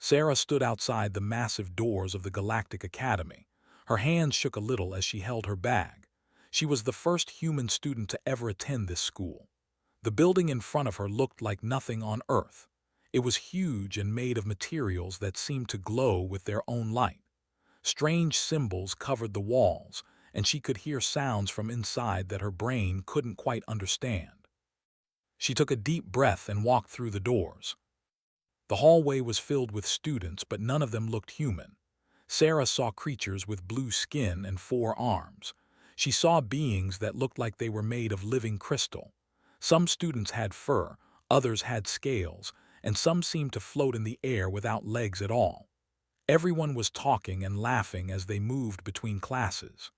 Sarah stood outside the massive doors of the Galactic Academy. Her hands shook a little as she held her bag. She was the first human student to ever attend this school. The building in front of her looked like nothing on Earth. It was huge and made of materials that seemed to glow with their own light. Strange symbols covered the walls, and she could hear sounds from inside that her brain couldn't quite understand. She took a deep breath and walked through the doors. The hallway was filled with students, but none of them looked human. Sarah saw creatures with blue skin and 4 arms. She saw beings that looked like they were made of living crystal. Some students had fur, others had scales, and some seemed to float in the air without legs at all. Everyone was talking and laughing as they moved between classes.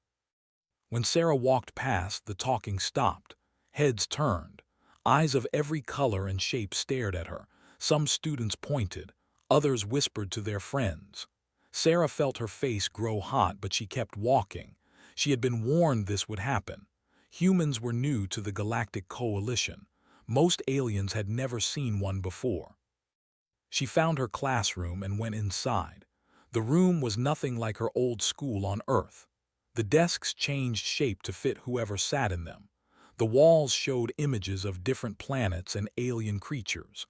When Sarah walked past, the talking stopped. Heads turned. Eyes of every color and shape stared at her. Some students pointed. Others whispered to their friends. Sarah felt her face grow hot, but she kept walking. She had been warned this would happen. Humans were new to the Galactic Coalition. Most aliens had never seen one before. She found her classroom and went inside. The room was nothing like her old school on Earth. The desks changed shape to fit whoever sat in them. The walls showed images of different planets and alien creatures.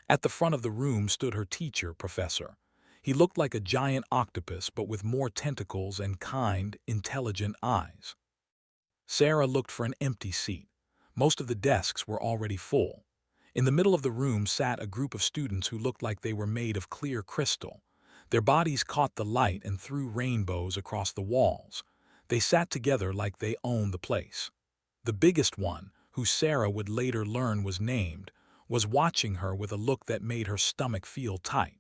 At the front of the room stood her teacher, Professor. He looked like a giant octopus, but with more tentacles and kind, intelligent eyes. Sarah looked for an empty seat. Most of the desks were already full. In the middle of the room sat a group of students who looked like they were made of clear crystal. Their bodies caught the light and threw rainbows across the walls. They sat together like they owned the place. The biggest one, who Sarah would later learn was named, was watching her with a look that made her stomach feel tight.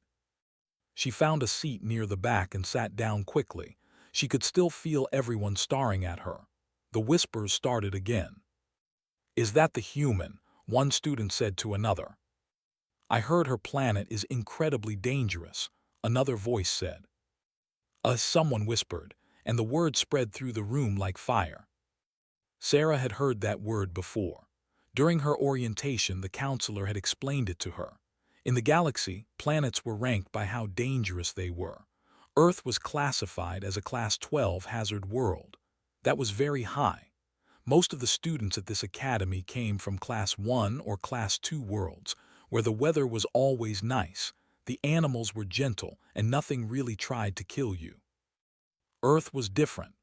She found a seat near the back and sat down quickly. She could still feel everyone staring at her. The whispers started again. "Is that the human?" one student said to another. "I heard her planet is incredibly dangerous," another voice said. Someone whispered, and the word spread through the room like fire. Sarah had heard that word before. During her orientation, the counselor had explained it to her. In the galaxy, planets were ranked by how dangerous they were. Earth was classified as a Class 12 hazard world. That was very high. Most of the students at this academy came from Class 1 or Class 2 worlds, where the weather was always nice, the animals were gentle, and nothing really tried to kill you. Earth was different.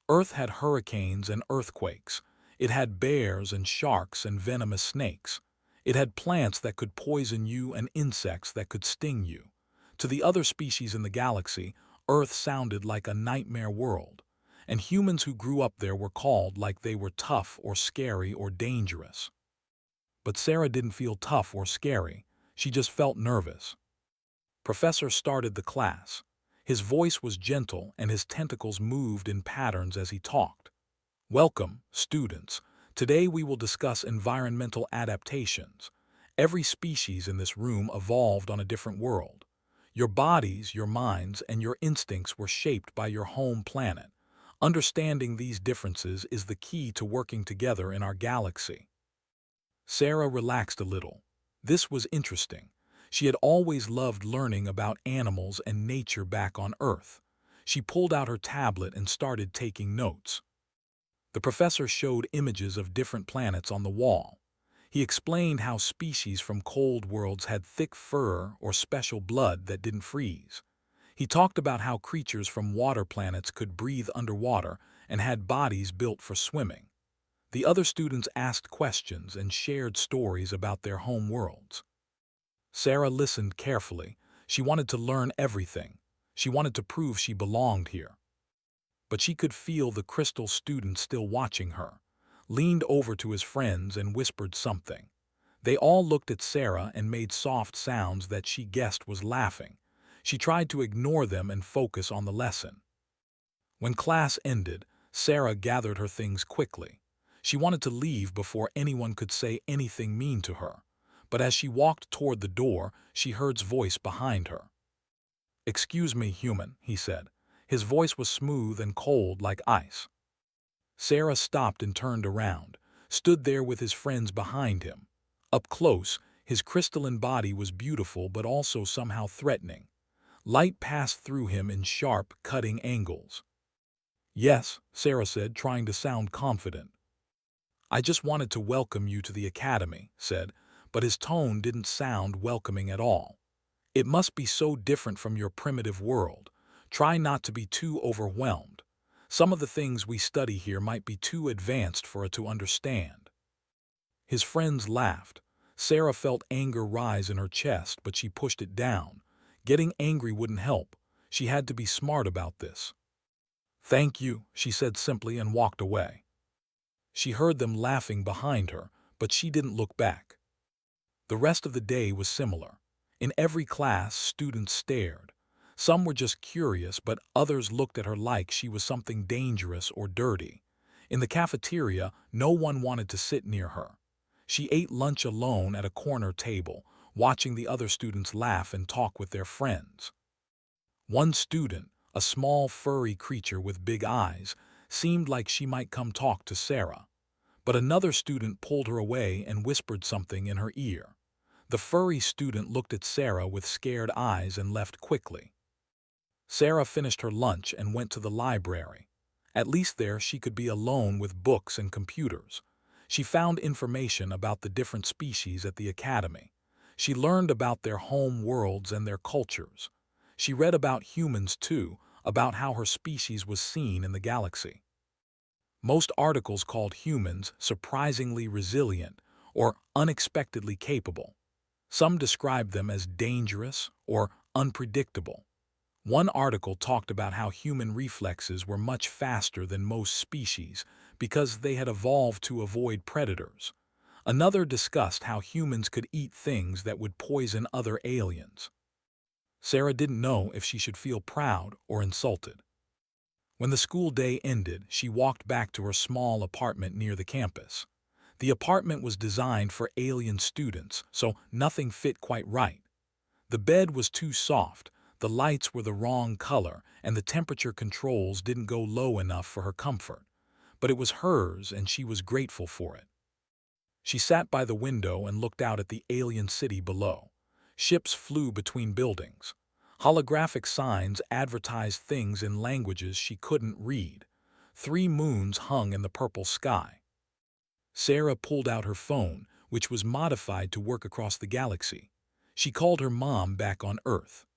Earth had hurricanes and earthquakes. It had bears and sharks and venomous snakes. It had plants that could poison you and insects that could sting you. To the other species in the galaxy, Earth sounded like a nightmare world. And humans who grew up there were called like they were tough or scary or dangerous. But Sarah didn't feel tough or scary. She just felt nervous. Professor started the class. His voice was gentle and his tentacles moved in patterns as he talked. "Welcome, students. Today we will discuss environmental adaptations. Every species in this room evolved on a different world. Your bodies, your minds, and your instincts were shaped by your home planet. Understanding these differences is the key to working together in our galaxy." Sarah relaxed a little. This was interesting. She had always loved learning about animals and nature back on Earth. She pulled out her tablet and started taking notes. The professor showed images of different planets on the wall. He explained how species from cold worlds had thick fur or special blood that didn't freeze. He talked about how creatures from water planets could breathe underwater and had bodies built for swimming. The other students asked questions and shared stories about their home worlds. Sarah listened carefully. She wanted to learn everything. She wanted to prove she belonged here. But she could feel the crystal student still watching her, leaned over to his friends and whispered something. They all looked at Sarah and made soft sounds that she guessed was laughing. She tried to ignore them and focus on the lesson. When class ended, Sarah gathered her things quickly. She wanted to leave before anyone could say anything mean to her. But as she walked toward the door, she heard his voice behind her. "Excuse me, human," he said. His voice was smooth and cold like ice. Sarah stopped and turned around, stood there with his friends behind him. Up close, his crystalline body was beautiful but also somehow threatening. Light passed through him in sharp, cutting angles. "Yes," Sarah said, trying to sound confident. "I just wanted to welcome you to the academy," said, but his tone didn't sound welcoming at all. "It must be so different from your primitive world. Try not to be too overwhelmed. Some of the things we study here might be too advanced for it to understand." His friends laughed. Sarah felt anger rise in her chest, but she pushed it down. Getting angry wouldn't help. She had to be smart about this. "Thank you," she said simply and walked away. She heard them laughing behind her, but she didn't look back. The rest of the day was similar. In every class, students stared. Some were just curious, but others looked at her like she was something dangerous or dirty. In the cafeteria, no one wanted to sit near her. She ate lunch alone at a corner table, watching the other students laugh and talk with their friends. One student, a small furry creature with big eyes, seemed like she might come talk to Sarah. But another student pulled her away and whispered something in her ear. The furry student looked at Sarah with scared eyes and left quickly. Sarah finished her lunch and went to the library. At least there she could be alone with books and computers. She found information about the different species at the academy. She learned about their home worlds and their cultures. She read about humans too, about how her species was seen in the galaxy. Most articles called humans surprisingly resilient or unexpectedly capable. Some described them as dangerous or unpredictable. One article talked about how human reflexes were much faster than most species because they had evolved to avoid predators. Another discussed how humans could eat things that would poison other aliens. Sarah didn't know if she should feel proud or insulted. When the school day ended, she walked back to her small apartment near the campus. The apartment was designed for alien students, so nothing fit quite right. The bed was too soft, the lights were the wrong color, and the temperature controls didn't go low enough for her comfort. But it was hers, and she was grateful for it. She sat by the window and looked out at the alien city below. Ships flew between buildings. Holographic signs advertised things in languages she couldn't read. 3 moons hung in the purple sky. Sarah pulled out her phone, which was modified to work across the galaxy. She called her mom back on Earth.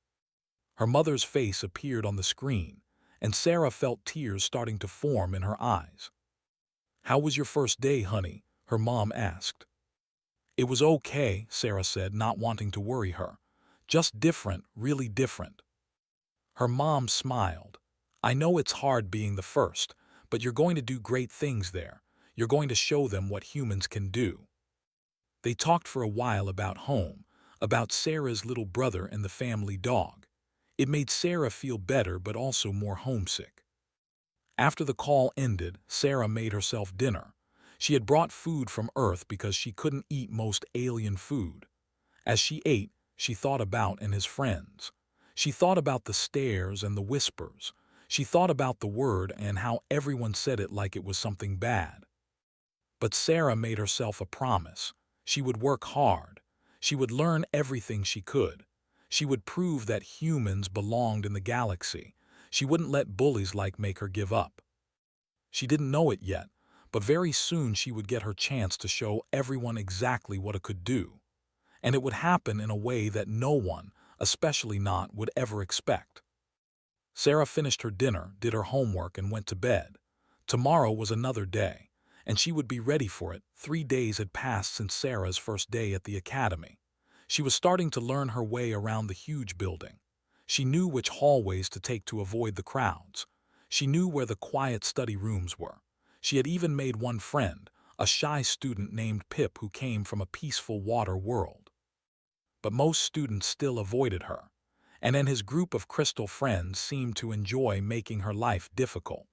Her mother's face appeared on the screen, and Sarah felt tears starting to form in her eyes. "How was your first day, honey?" her mom asked. "It was okay," Sarah said, not wanting to worry her. "Just different, really different." Her mom smiled. "I know it's hard being the first, but you're going to do great things there. You're going to show them what humans can do." They talked for a while about home, about Sarah's little brother and the family dog. It made Sarah feel better but also more homesick. After the call ended, Sarah made herself dinner. She had brought food from Earth because she couldn't eat most alien food. As she ate, she thought about and his friends. She thought about the stares and the whispers. She thought about the word and how everyone said it like it was something bad. But Sarah made herself a promise. She would work hard. She would learn everything she could. She would prove that humans belonged in the galaxy. She wouldn't let bullies make her give up. She didn't know it yet, but very soon she would get her chance to show everyone exactly what it could do. And it would happen in a way that no one, especially not, would ever expect. Sarah finished her dinner, did her homework, and went to bed. Tomorrow was another day, and she would be ready for it. 3 days had passed since Sarah's first day at the academy. She was starting to learn her way around the huge building. She knew which hallways to take to avoid the crowds. She knew where the quiet study rooms were. She had even made one friend, a shy student named Pip who came from a peaceful water world. But most students still avoided her, and his group of crystal friends seemed to enjoy making her life difficult.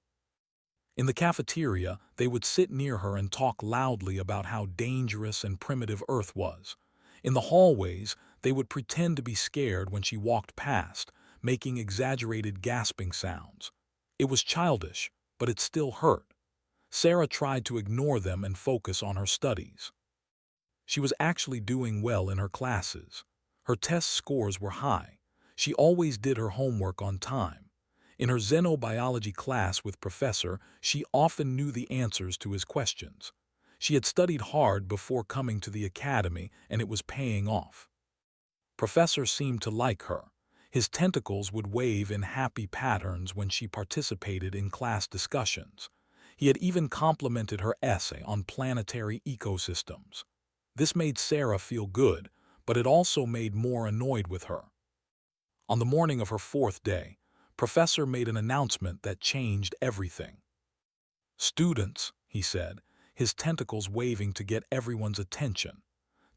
In the cafeteria, they would sit near her and talk loudly about how dangerous and primitive Earth was. In the hallways, they would pretend to be scared when she walked past, making exaggerated gasping sounds. It was childish, but it still hurt. Sarah tried to ignore them and focus on her studies. She was actually doing well in her classes. Her test scores were high. She always did her homework on time. In her xenobiology class with Professor, she often knew the answers to his questions. She had studied hard before coming to the academy, and it was paying off. Professor seemed to like her. His tentacles would wave in happy patterns when she participated in class discussions. He had even complimented her essay on planetary ecosystems. This made Sarah feel good, but it also made more annoyed with her. On the morning of her fourth day, Professor made an announcement that changed everything. "Students," he said, his tentacles waving to get everyone's attention,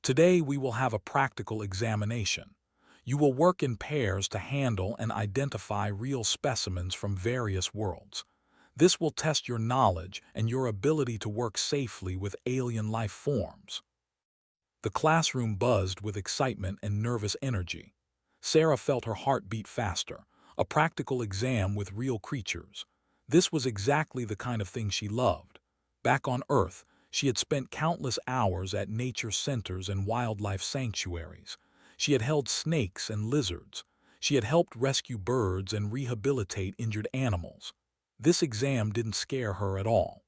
"today we will have a practical examination. You will work in pairs to handle and identify real specimens from various worlds. This will test your knowledge and your ability to work safely with alien life forms." The classroom buzzed with excitement and nervous energy. Sarah felt her heart beat faster. A practical exam with real creatures. This was exactly the kind of thing she loved. Back on Earth, she had spent countless hours at nature centers and wildlife sanctuaries. She had held snakes and lizards. She had helped rescue birds and rehabilitate injured animals. This exam didn't scare her at all.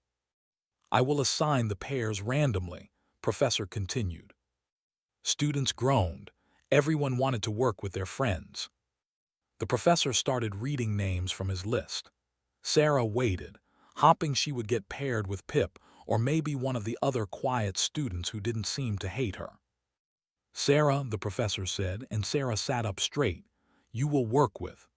"I will assign the pairs randomly," Professor continued. Students groaned. Everyone wanted to work with their friends. The professor started reading names from his list. Sarah waited, hoping she would get paired with Pip or maybe one of the other quiet students who didn't seem to hate her. "Sarah," the professor said, and Sarah sat up straight, "you will work with."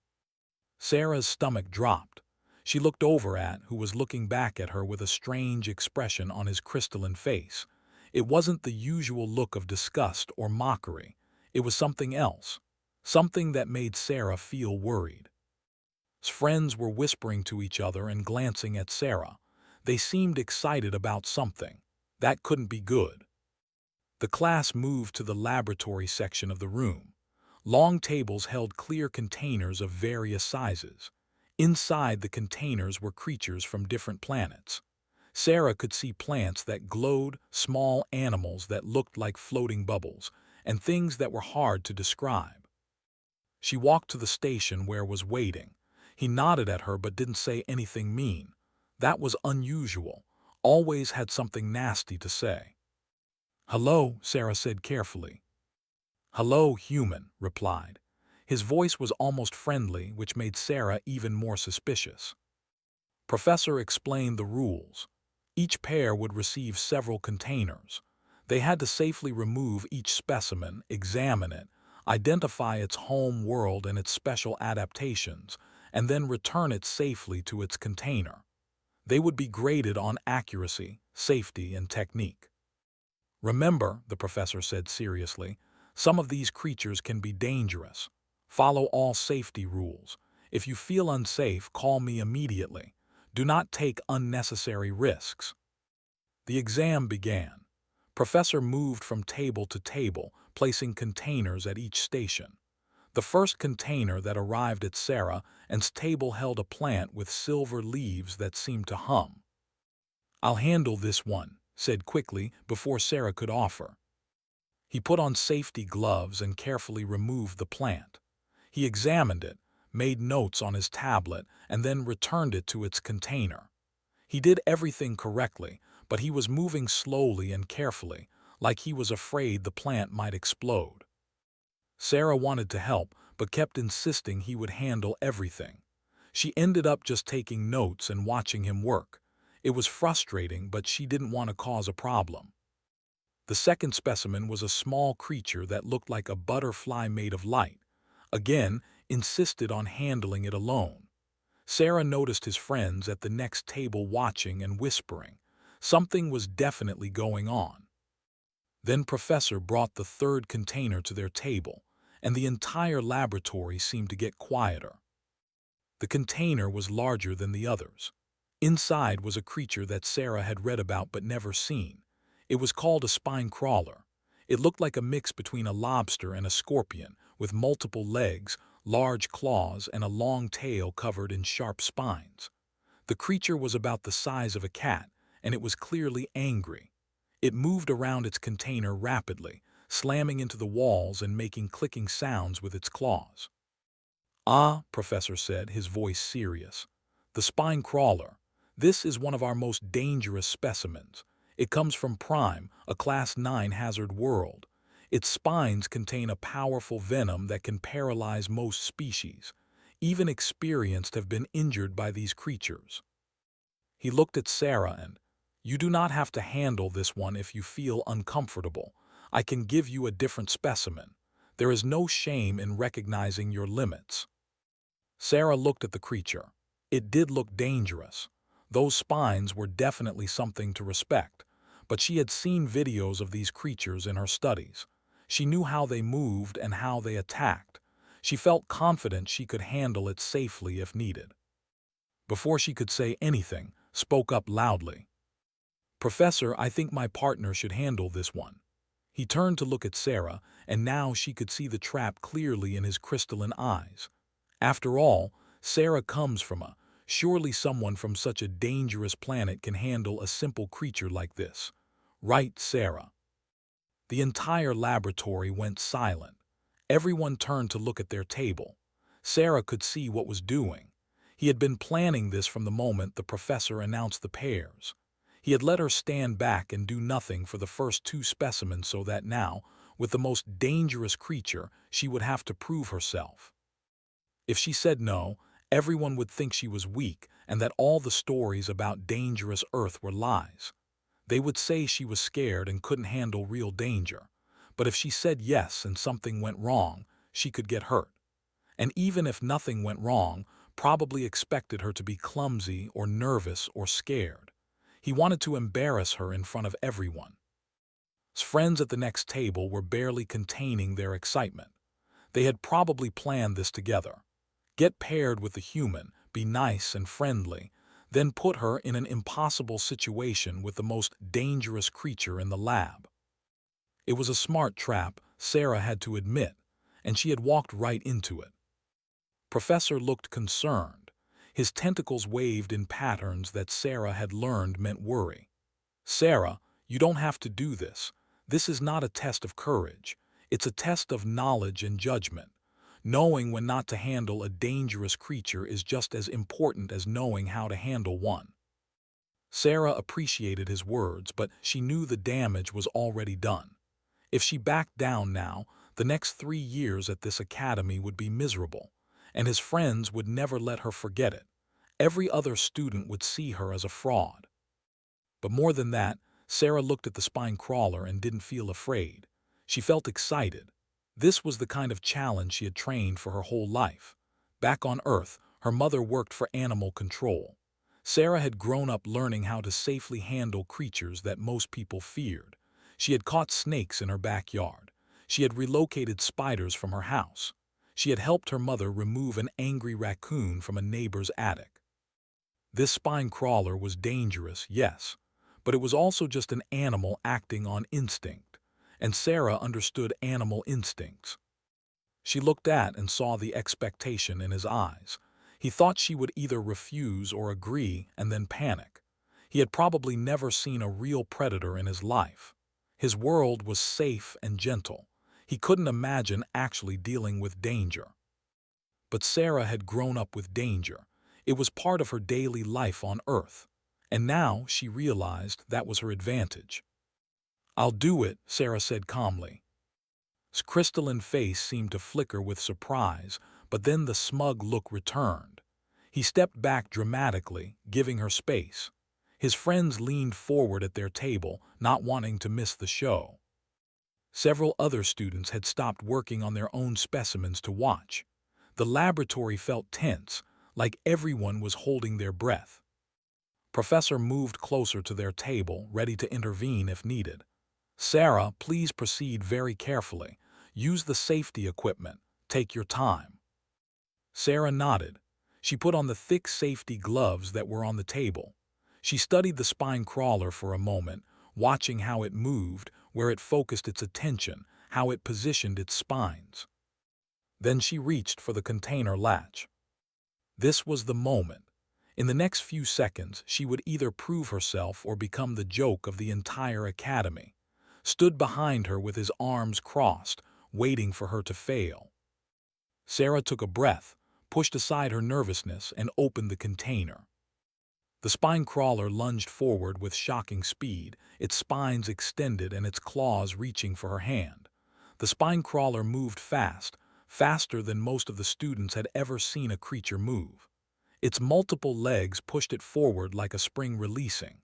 Sarah's stomach dropped. She looked over at who was looking back at her with a strange expression on his crystalline face. It wasn't the usual look of disgust or mockery. It was something else, something that made Sarah feel worried. Friends were whispering to each other and glancing at Sarah. They seemed excited about something. That couldn't be good. The class moved to the laboratory section of the room. Long tables held clear containers of various sizes. Inside the containers were creatures from different planets. Sarah could see plants that glowed, small animals that looked like floating bubbles, and things that were hard to describe. She walked to the station where was waiting. He nodded at her but didn't say anything mean. That was unusual. Always had something nasty to say. "Hello," Sarah said carefully. "Hello, human," replied. His voice was almost friendly, which made Sarah even more suspicious. Professor explained the rules. Each pair would receive several containers. They had to safely remove each specimen, examine it, identify its home world and its special adaptations, and then return it safely to its container. They would be graded on accuracy, safety, and technique. "Remember," the professor said seriously, "some of these creatures can be dangerous. Follow all safety rules. If you feel unsafe, call me immediately. Do not take unnecessary risks." The exam began. Professor moved from table to table, placing containers at each station. The first container that arrived at Sarah and table held a plant with silver leaves that seemed to hum. "I'll handle this one," said quickly before Sarah could offer. He put on safety gloves and carefully removed the plant. He examined it, made notes on his tablet, and then returned it to its container. He did everything correctly, but he was moving slowly and carefully, like he was afraid the plant might explode. Sarah wanted to help, but kept insisting he would handle everything. She ended up just taking notes and watching him work. It was frustrating, but she didn't want to cause a problem. The second specimen was a small creature that looked like a butterfly made of light. Again, insisted on handling it alone. Sarah noticed his friends at the next table watching and whispering. Something was definitely going on. Then Professor brought the third container to their table, and the entire laboratory seemed to get quieter. The container was larger than the others. Inside was a creature that Sarah had read about but never seen. It was called a spine crawler. It looked like a mix between a lobster and a scorpion, with multiple legs, large claws, and a long tail covered in sharp spines. The creature was about the size of a cat, and it was clearly angry. It moved around its container rapidly, slamming into the walls and making clicking sounds with its claws. "Ah," Professor said, his voice serious. "The spine crawler. This is one of our most dangerous specimens. It comes from Prime, a Class 9 hazard world. Its spines contain a powerful venom that can paralyze most species. Even experienced have been injured by these creatures." He looked at Sarah and, "You do not have to handle this one if you feel uncomfortable. I can give you a different specimen. There is no shame in recognizing your limits." Sarah looked at the creature. It did look dangerous. Those spines were definitely something to respect, but she had seen videos of these creatures in her studies. She knew how they moved and how they attacked. She felt confident she could handle it safely if needed. Before she could say anything, spoke up loudly. "Professor, I think my partner should handle this one." He turned to look at Sarah, and now she could see the trap clearly in his crystalline eyes. After all, Sarah comes from a, surely someone from such a dangerous planet can handle a simple creature like this. Right, Sarah? The entire laboratory went silent. Everyone turned to look at their table. Sarah could see what was doing. He had been planning this from the moment the professor announced the pairs. He had let her stand back and do nothing for the first two specimens so that now, with the most dangerous creature, she would have to prove herself. If she said no, everyone would think she was weak and that all the stories about dangerous Earth were lies. They would say she was scared and couldn't handle real danger. But if she said yes and something went wrong, she could get hurt. And even if nothing went wrong, probably expected her to be clumsy or nervous or scared. He wanted to embarrass her in front of everyone. His friends at the next table were barely containing their excitement. They had probably planned this together. Get paired with the human, be nice and friendly, then put her in an impossible situation with the most dangerous creature in the lab. It was a smart trap, Sarah had to admit, and she had walked right into it. Professor looked concerned. His tentacles waved in patterns that Sarah had learned meant worry. "Sarah, you don't have to do this. This is not a test of courage. It's a test of knowledge and judgment. Knowing when not to handle a dangerous creature is just as important as knowing how to handle one." Sarah appreciated his words, but she knew the damage was already done. If she backed down now, the next 3 years at this academy would be miserable, and his friends would never let her forget it. Every other student would see her as a fraud. But more than that, Sarah looked at the spine crawler and didn't feel afraid. She felt excited. This was the kind of challenge she had trained for her whole life. Back on Earth, her mother worked for animal control. Sarah had grown up learning how to safely handle creatures that most people feared. She had caught snakes in her backyard. She had relocated spiders from her house. She had helped her mother remove an angry raccoon from a neighbor's attic. This spine crawler was dangerous, yes, but it was also just an animal acting on instinct, and Sarah understood animal instincts. She looked at and saw the expectation in his eyes. He thought she would either refuse or agree and then panic. He had probably never seen a real predator in his life. His world was safe and gentle. He couldn't imagine actually dealing with danger. But Sarah had grown up with danger. It was part of her daily life on Earth. And now she realized that was her advantage. "I'll do it," Sarah said calmly. His crystalline face seemed to flicker with surprise, but then the smug look returned. He stepped back dramatically, giving her space. His friends leaned forward at their table, not wanting to miss the show. Several other students had stopped working on their own specimens to watch. The laboratory felt tense, like everyone was holding their breath. Professor moved closer to their table, ready to intervene if needed. "Sarah, please proceed very carefully. Use the safety equipment. Take your time." Sarah nodded. She put on the thick safety gloves that were on the table. She studied the spine crawler for a moment, watching how it moved, where it focused its attention, how it positioned its spines. Then she reached for the container latch. This was the moment. In the next few seconds, she would either prove herself or become the joke of the entire academy. Stood behind her with his arms crossed, waiting for her to fail. Sarah took a breath, pushed aside her nervousness, and opened the container. The spine crawler lunged forward with shocking speed, its spines extended and its claws reaching for her hand. The spine crawler moved fast, faster than most of the students had ever seen a creature move. Its multiple legs pushed it forward like a spring releasing.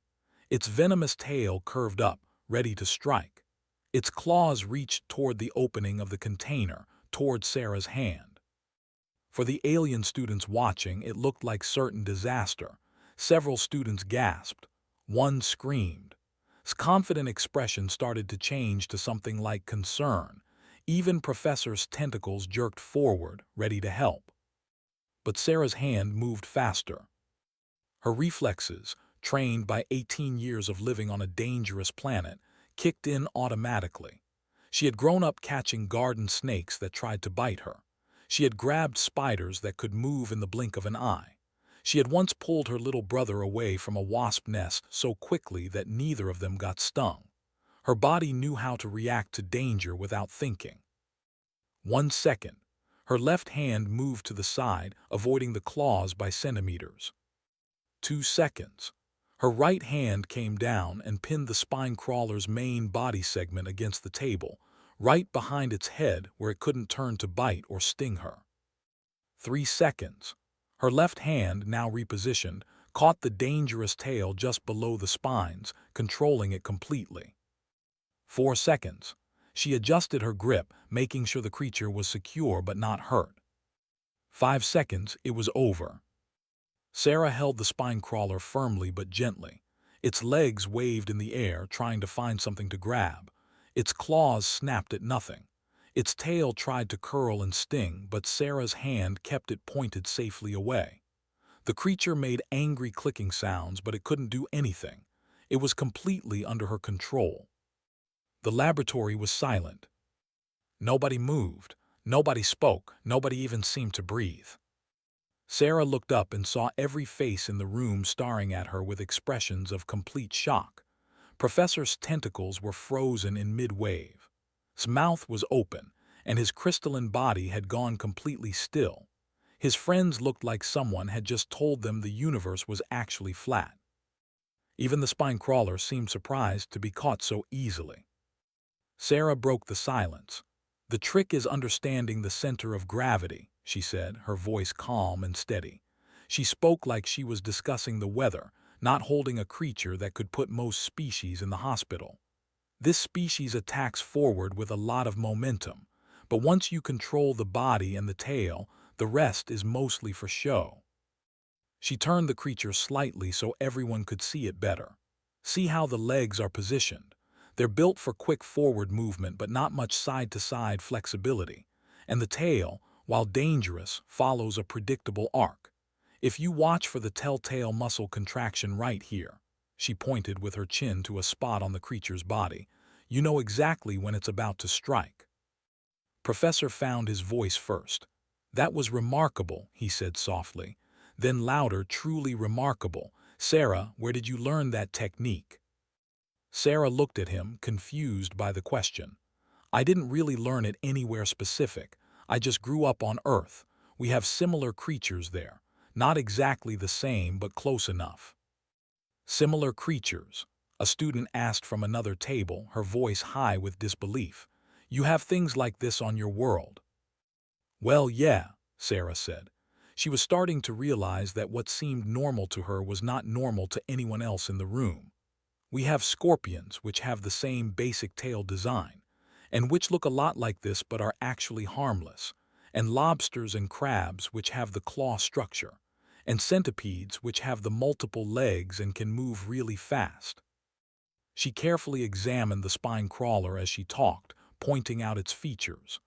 Its venomous tail curved up, ready to strike. Its claws reached toward the opening of the container, toward Sarah's hand. For the alien students watching, it looked like certain disaster. Several students gasped. One screamed. His confident expression started to change to something like concern. Even Professor's tentacles jerked forward, ready to help. But Sarah's hand moved faster. Her reflexes, trained by 18 years of living on a dangerous planet, kicked in automatically. She had grown up catching garden snakes that tried to bite her. She had grabbed spiders that could move in the blink of an eye. She had once pulled her little brother away from a wasp nest so quickly that neither of them got stung. Her body knew how to react to danger without thinking. 1 second. Her left hand moved to the side, avoiding the claws by centimeters. 2 seconds. Her right hand came down and pinned the spine crawler's main body segment against the table, right behind its head where it couldn't turn to bite or sting her. 3 seconds. Her left hand, now repositioned, caught the dangerous tail just below the spines, controlling it completely. 4 seconds. She adjusted her grip, making sure the creature was secure but not hurt. 5 seconds, it was over. Sarah held the spine crawler firmly but gently. Its legs waved in the air, trying to find something to grab. Its claws snapped at nothing. Its tail tried to curl and sting, but Sarah's hand kept it pointed safely away. The creature made angry clicking sounds, but it couldn't do anything. It was completely under her control. The laboratory was silent. Nobody moved. Nobody spoke. Nobody even seemed to breathe. Sarah looked up and saw every face in the room staring at her with expressions of complete shock. Professor's tentacles were frozen in mid-wave. His mouth was open, and his crystalline body had gone completely still. His friends looked like someone had just told them the universe was actually flat. Even the spine crawler seemed surprised to be caught so easily. Sarah broke the silence. "The trick is understanding the center of gravity," she said, her voice calm and steady. She spoke like she was discussing the weather, not holding a creature that could put most species in the hospital. This species attacks forward with a lot of momentum, but once you control the body and the tail, the rest is mostly for show. She turned the creature slightly so everyone could see it better. "See how the legs are positioned. They're built for quick forward movement but not much side-to-side flexibility. And the tail, while dangerous, follows a predictable arc. If you watch for the telltale muscle contraction right here," she pointed with her chin to a spot on the creature's body, "you know exactly when it's about to strike." Professor found his voice first. "That was remarkable," he said softly. Then louder, "Truly remarkable. Sarah, where did you learn that technique?" Sarah looked at him, confused by the question. "I didn't really learn it anywhere specific. I just grew up on Earth. We have similar creatures there. Not exactly the same, but close enough." "Similar creatures?" a student asked from another table, her voice high with disbelief. "You have things like this on your world?" "Well, yeah," Sarah said. She was starting to realize that what seemed normal to her was not normal to anyone else in the room. "We have scorpions, which have the same basic tail design, and which look a lot like this but are actually harmless, and lobsters and crabs, which have the claw structure, and centipedes, which have the multiple legs and can move really fast." She carefully examined the spine crawler as she talked, pointing out its features.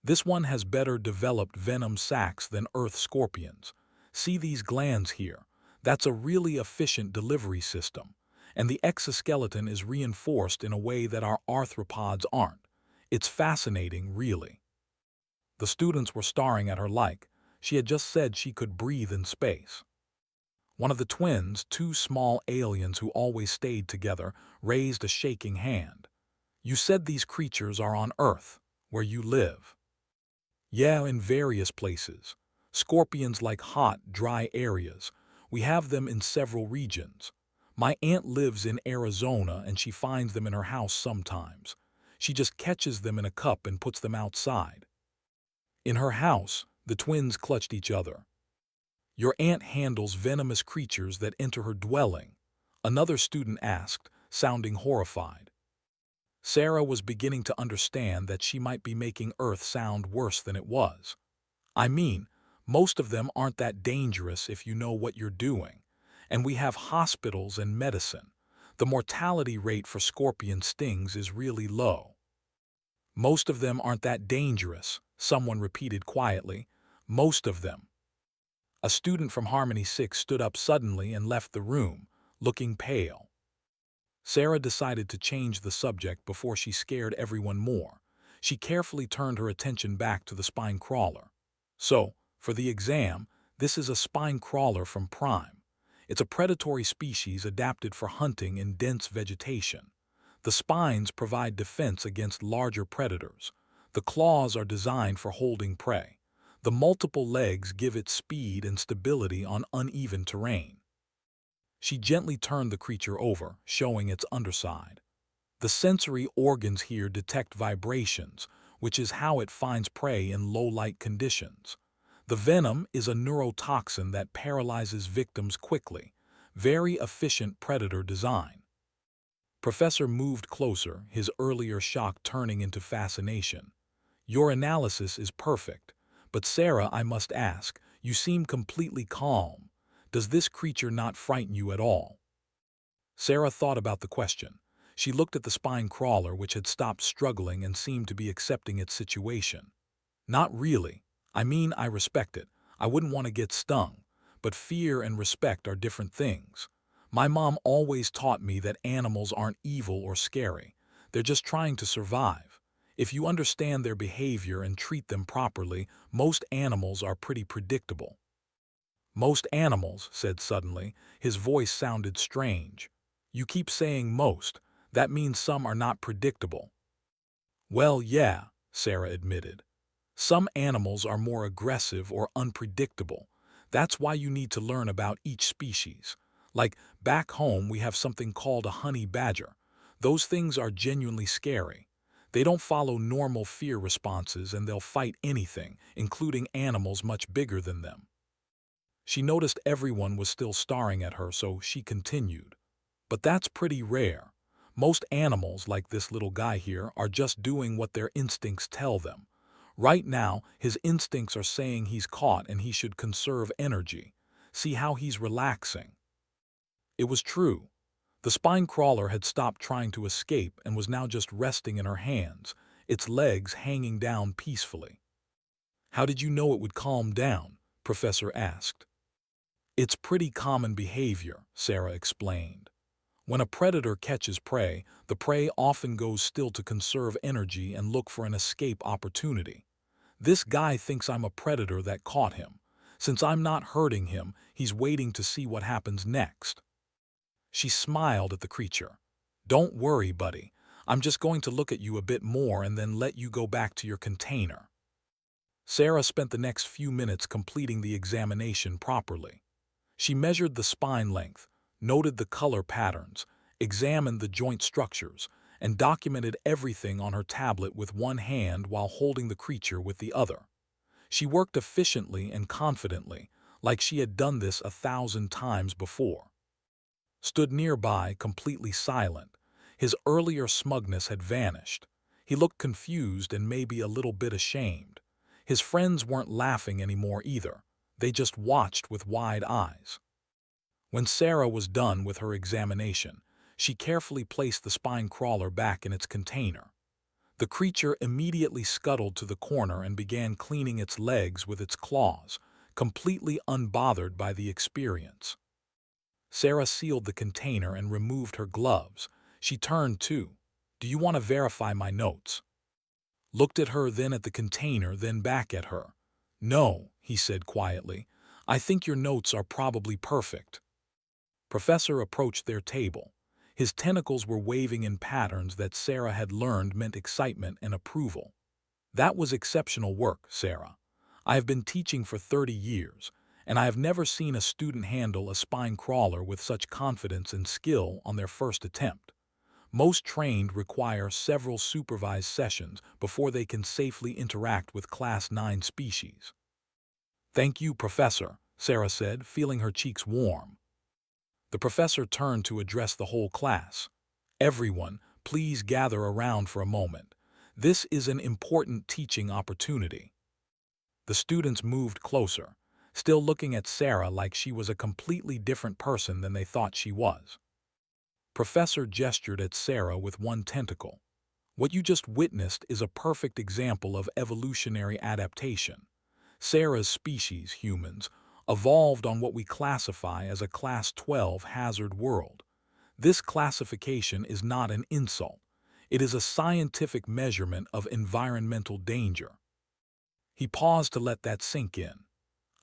"This one has better developed venom sacs than Earth scorpions. See these glands here? That's a really efficient delivery system. And the exoskeleton is reinforced in a way that our arthropods aren't. It's fascinating, really." The students were staring at her like she had just said she could breathe in space. One of the twins, two small aliens who always stayed together, raised a shaking hand. "You said these creatures are on Earth, where you live." "Yeah, in various places. Scorpions like hot, dry areas. We have them in several regions. My aunt lives in Arizona and she finds them in her house sometimes. She just catches them in a cup and puts them outside. In her house, the twins clutched each other. Your aunt handles venomous creatures that enter her dwelling, another student asked, sounding horrified. Sarah was beginning to understand that she might be making Earth sound worse than it was. I mean, most of them aren't that dangerous if you know what you're doing. And we have hospitals and medicine. The mortality rate for scorpion stings is really low. Most of them aren't that dangerous, someone repeated quietly. Most of them. A student from Harmony 6 stood up suddenly and left the room, looking pale. Sarah decided to change the subject before she scared everyone more. She carefully turned her attention back to the spine crawler. So, for the exam, this is a spine crawler from Prime. It's a predatory species adapted for hunting in dense vegetation. The spines provide defense against larger predators. The claws are designed for holding prey. The multiple legs give it speed and stability on uneven terrain. She gently turned the creature over, showing its underside. The sensory organs here detect vibrations, which is how it finds prey in low-light conditions. The venom is a neurotoxin that paralyzes victims quickly. Very efficient predator design. Professor moved closer, his earlier shock turning into fascination. Your analysis is perfect. But Sarah, I must ask, you seem completely calm. Does this creature not frighten you at all? Sarah thought about the question. She looked at the spine crawler, which had stopped struggling and seemed to be accepting its situation. Not really. I mean, I respect it. I wouldn't want to get stung. But fear and respect are different things. My mom always taught me that animals aren't evil or scary. They're just trying to survive. If you understand their behavior and treat them properly, most animals are pretty predictable. Most animals, said suddenly. His voice sounded strange. You keep saying most. That means some are not predictable. Well, yeah, Sarah admitted. Some animals are more aggressive or unpredictable. That's why you need to learn about each species. Like, back home we have something called a honey badger. Those things are genuinely scary. They don't follow normal fear responses and they'll fight anything, including animals much bigger than them. She noticed everyone was still staring at her, so she continued. But that's pretty rare. Most animals, like this little guy here, are just doing what their instincts tell them. Right now, his instincts are saying he's caught and he should conserve energy. See how he's relaxing. It was true. The spine crawler had stopped trying to escape and was now just resting in her hands, its legs hanging down peacefully. How did you know it would calm down? Professor asked. It's pretty common behavior, Sarah explained. When a predator catches prey, the prey often goes still to conserve energy and look for an escape opportunity. This guy thinks I'm a predator that caught him. Since I'm not hurting him, he's waiting to see what happens next. She smiled at the creature. Don't worry, buddy. I'm just going to look at you a bit more and then let you go back to your container. Sarah spent the next few minutes completing the examination properly. She measured the spine length, noted the color patterns, examined the joint structures, and documented everything on her tablet with one hand while holding the creature with the other. She worked efficiently and confidently, like she had done this 1,000 times before. Stood nearby, completely silent. His earlier smugness had vanished. He looked confused and maybe a little bit ashamed. His friends weren't laughing anymore either. They just watched with wide eyes. When Sarah was done with her examination, she carefully placed the spine crawler back in its container. The creature immediately scuttled to the corner and began cleaning its legs with its claws, completely unbothered by the experience. Sarah sealed the container and removed her gloves. She turned to, "Do you want to verify my notes?" Looked at her, then at the container, then back at her. "No," he said quietly. "I think your notes are probably perfect." Professor approached their table. His tentacles were waving in patterns that Sarah had learned meant excitement and approval. "That was exceptional work, Sarah. I have been teaching for 30 years, and I have never seen a student handle a spine crawler with such confidence and skill on their first attempt. Most trained require several supervised sessions before they can safely interact with Class 9 species. Thank you, Professor, Sarah said, feeling her cheeks warm. The professor turned to address the whole class. Everyone, please gather around for a moment. This is an important teaching opportunity. The students moved closer, still looking at Sarah like she was a completely different person than they thought she was. Professor gestured at Sarah with one tentacle. What you just witnessed is a perfect example of evolutionary adaptation. Sarah's species, humans, evolved on what we classify as a Class 12 hazard world. This classification is not an insult. It is a scientific measurement of environmental danger. He paused to let that sink in.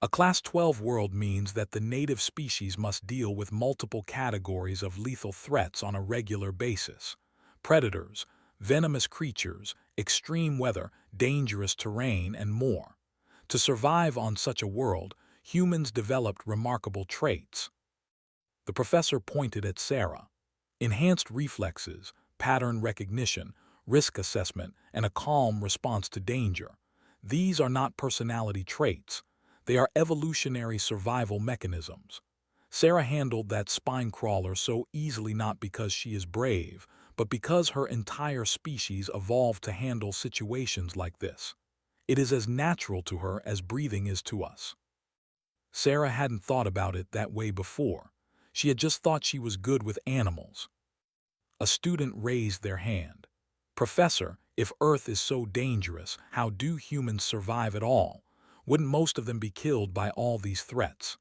A Class 12 world means that the native species must deal with multiple categories of lethal threats on a regular basis. Predators, venomous creatures, extreme weather, dangerous terrain, and more. To survive on such a world, humans developed remarkable traits. The professor pointed at Sarah. Enhanced reflexes, pattern recognition, risk assessment, and a calm response to danger. These are not personality traits. They are evolutionary survival mechanisms. Sarah handled that spine crawler so easily not because she is brave, but because her entire species evolved to handle situations like this. It is as natural to her as breathing is to us. Sarah hadn't thought about it that way before. She had just thought she was good with animals. A student raised their hand. Professor, if Earth is so dangerous, how do humans survive at all? Wouldn't most of them be killed by all these threats?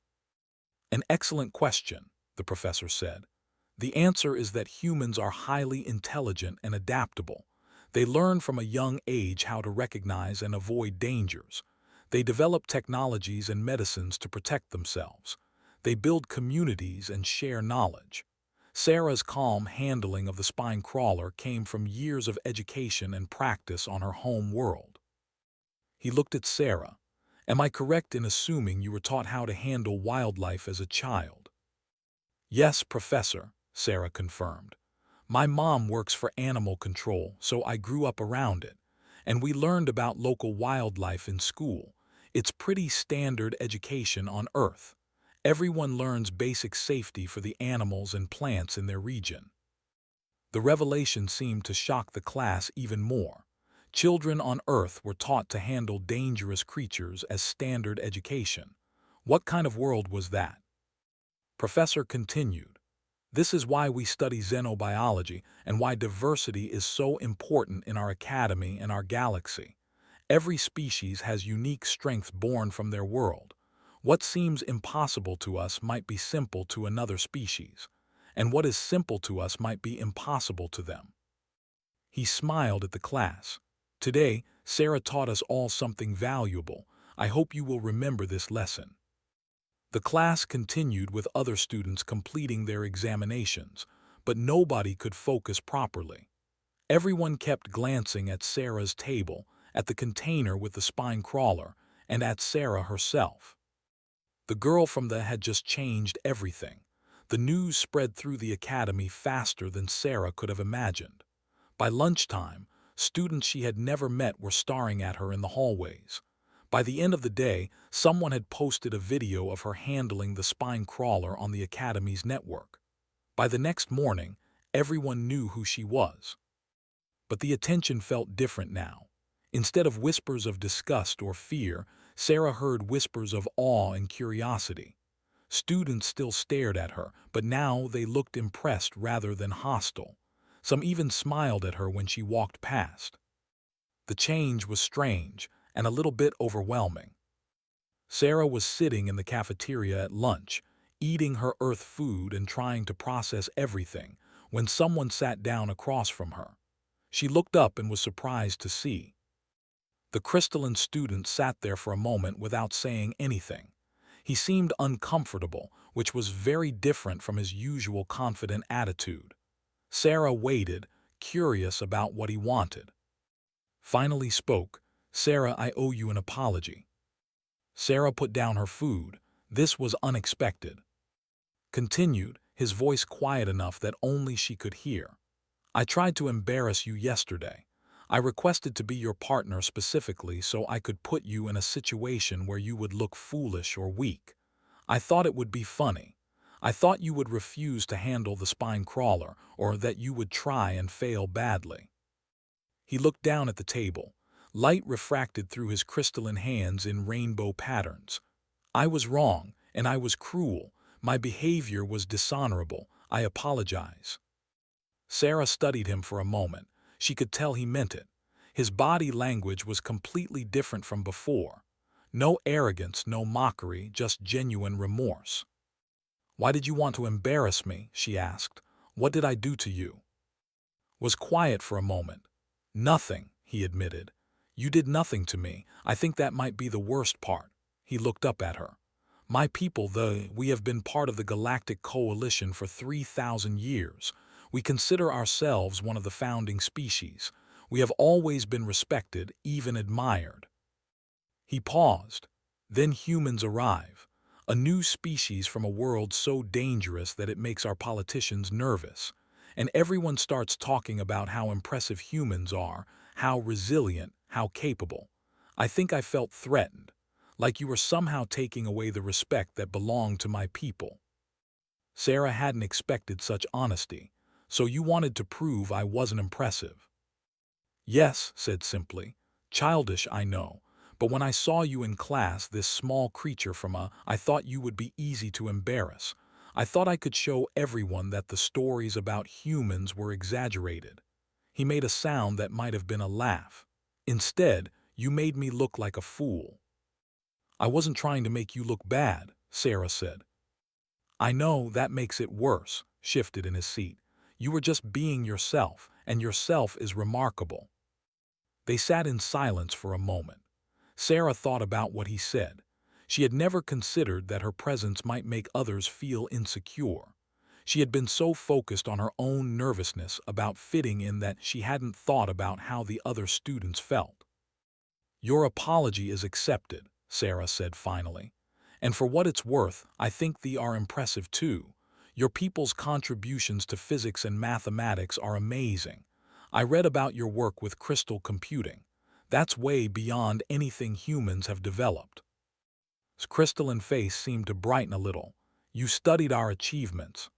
An excellent question, the professor said. The answer is that humans are highly intelligent and adaptable. They learn from a young age how to recognize and avoid dangers. They develop technologies and medicines to protect themselves. They build communities and share knowledge. Sarah's calm handling of the spine crawler came from years of education and practice on her home world. He looked at Sarah. Am I correct in assuming you were taught how to handle wildlife as a child? Yes, Professor, Sarah confirmed. My mom works for animal control, so I grew up around it. And we learned about local wildlife in school. It's pretty standard education on Earth. Everyone learns basic safety for the animals and plants in their region. The revelation seemed to shock the class even more. Children on Earth were taught to handle dangerous creatures as standard education. What kind of world was that? Professor continued. This is why we study xenobiology and why diversity is so important in our academy and our galaxy. Every species has unique strengths born from their world. What seems impossible to us might be simple to another species, and what is simple to us might be impossible to them. He smiled at the class. Today, Sarah taught us all something valuable. I hope you will remember this lesson. The class continued with other students completing their examinations, but nobody could focus properly. Everyone kept glancing at Sarah's table, at the container with the spine crawler, and at Sarah herself. The girl from the had just changed everything. The news spread through the academy faster than Sarah could have imagined. By lunchtime, students she had never met were staring at her in the hallways. By the end of the day, someone had posted a video of her handling the spine crawler on the academy's network. By the next morning, everyone knew who she was. But the attention felt different now. Instead of whispers of disgust or fear, Sarah heard whispers of awe and curiosity. Students still stared at her, but now they looked impressed rather than hostile. Some even smiled at her when she walked past. The change was strange and a little bit overwhelming. Sarah was sitting in the cafeteria at lunch, eating her Earth food and trying to process everything, when someone sat down across from her. She looked up and was surprised to see. The crystalline student sat there for a moment without saying anything. He seemed uncomfortable, which was very different from his usual confident attitude. Sarah waited, curious about what he wanted. Finally spoke, Sarah, I owe you an apology. Sarah put down her food. This was unexpected. Continued, his voice quiet enough that only she could hear. I tried to embarrass you yesterday. I requested to be your partner specifically so I could put you in a situation where you would look foolish or weak. I thought it would be funny. I thought you would refuse to handle the spine crawler or that you would try and fail badly. He looked down at the table. Light refracted through his crystalline hands in rainbow patterns. I was wrong, and I was cruel. My behavior was dishonorable. I apologize. Sarah studied him for a moment. She could tell he meant it. His body language was completely different from before. No arrogance, no mockery, just genuine remorse. Why did you want to embarrass me? She asked. What did I do to you? Was quiet for a moment. Nothing, he admitted. You did nothing to me. I think that might be the worst part. He looked up at her. My people, we have been part of the Galactic Coalition for 3,000 years. We consider ourselves one of the founding species. We have always been respected, even admired. He paused. Then humans arrive. A new species from a world so dangerous that it makes our politicians nervous. And everyone starts talking about how impressive humans are, how resilient, how capable. I think I felt threatened, like you were somehow taking away the respect that belonged to my people. Sarah hadn't expected such honesty. So you wanted to prove I wasn't impressive? Yes, said simply. Childish, I know. But when I saw you in class, this small creature I thought you would be easy to embarrass. I thought I could show everyone that the stories about humans were exaggerated. He made a sound that might have been a laugh. Instead, you made me look like a fool. I wasn't trying to make you look bad, Sarah said. I know that makes it worse, shifted in his seat. You were just being yourself, and yourself is remarkable. They sat in silence for a moment. Sarah thought about what he said. She had never considered that her presence might make others feel insecure. She had been so focused on her own nervousness about fitting in that she hadn't thought about how the other students felt. Your apology is accepted, Sarah said finally. And for what it's worth, I think they are impressive too. Your people's contributions to physics and mathematics are amazing. I read about your work with crystal computing. That's way beyond anything humans have developed. His crystalline face seemed to brighten a little. You studied our achievements.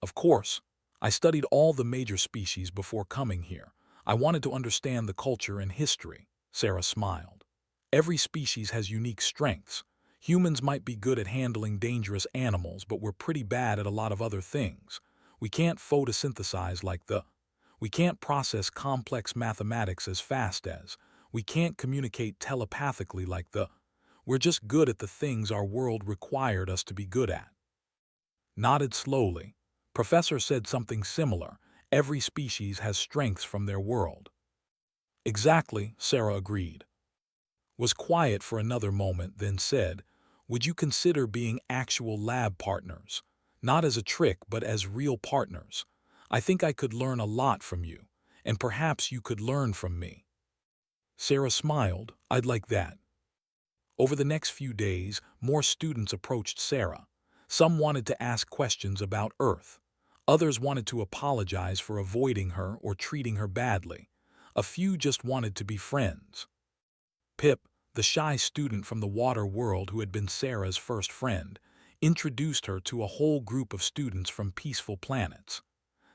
Of course. I studied all the major species before coming here. I wanted to understand the culture and history. Sarah smiled. Every species has unique strengths. Humans might be good at handling dangerous animals, but we're pretty bad at a lot of other things. We can't photosynthesize we can't process complex mathematics as fast as. We can't communicate telepathically we're just good at the things our world required us to be good at. Nodded slowly. Professor said something similar. Every species has strengths from their world. Exactly, Sarah agreed. Was quiet for another moment, then said, would you consider being actual lab partners? Not as a trick, but as real partners. I think I could learn a lot from you, and perhaps you could learn from me. Sarah smiled. I'd like that. Over the next few days, more students approached Sarah. Some wanted to ask questions about Earth. Others wanted to apologize for avoiding her or treating her badly. A few just wanted to be friends. Pip, the shy student from the water world who had been Sarah's first friend, introduced her to a whole group of students from peaceful planets.